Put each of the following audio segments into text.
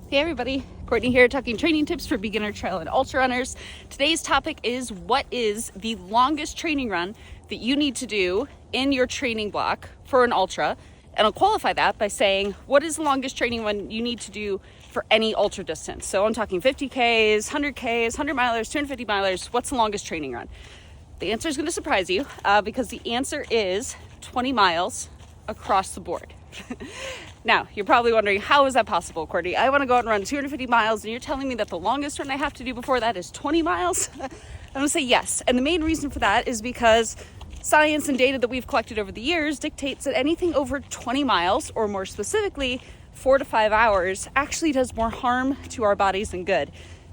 Hey everybody, Courtney here talking training tips for beginner trail and ultra runners. Today's topic is what is the longest training run that you need to do in your training block for an ultra? And I'll qualify that by saying what is the longest training run you need to do for any ultra distance. So I'm talking 50Ks, 100Ks, 100 milers, 250 milers. What's the longest training run? The answer is going to surprise you because the answer is 20 miles across the board. Now, you're probably wondering, how is that possible, Courtney? I want to go out and run 250 miles, and you're telling me that the longest run I have to do before that is 20 miles? I'm going to say yes. And the main reason for that is because science and data that we've collected over the years dictates that anything over 20 miles, or more specifically, 4 to 5 hours, actually does more harm to our bodies than good.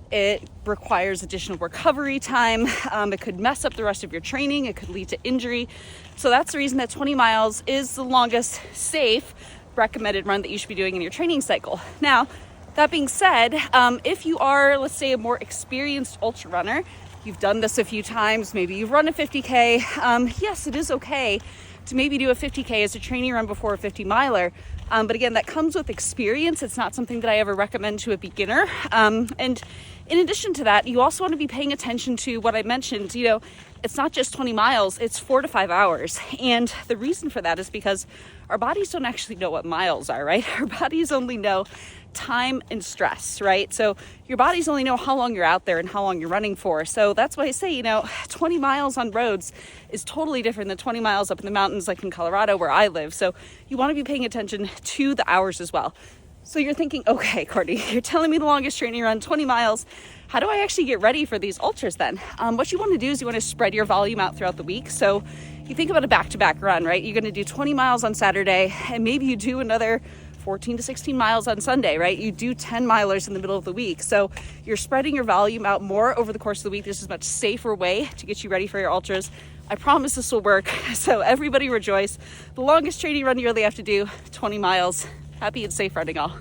It requires additional recovery time. It could mess up the rest of your training. It could lead to injury. So that's the reason that 20 miles is the longest safe recommended run that you should be doing in your training cycle. Now, that being said, if you are, let's say, a more experienced ultra runner, you've done this a few times, maybe you've run a 50K, yes, it is okay to maybe do a 50K as a training run before a 50 miler. But again, that comes with experience. It's not something that I ever recommend to a beginner. And in addition to that, you also want to be paying attention to what I mentioned. It's not just 20 miles, it's 4 to 5 hours. And the reason for that is because our bodies don't actually know what miles are, right? Our bodies only know time and stress, right? So your bodies only know how long you're out there and how long you're running for. So that's why I say, 20 miles on roads is totally different than 20 miles up in the mountains like in Colorado where I live. So you want to be paying attention to the hours as well. So you're thinking, okay, Courtney, you're telling me the longest training run, 20 miles. How do I actually get ready for these ultras then? What you want to do is you want to spread your volume out throughout the week. So you think about a back-to-back run, right? You're going to do 20 miles on Saturday, and maybe you do another 14 to 16 miles on Sunday, right? You do 10 milers in the middle of the week. So you're spreading your volume out more over the course of the week. This is a much safer way to get you ready for your ultras. I promise this will work. So everybody rejoice. The longest training run you really have to do, 20 miles. Happy and safe running all.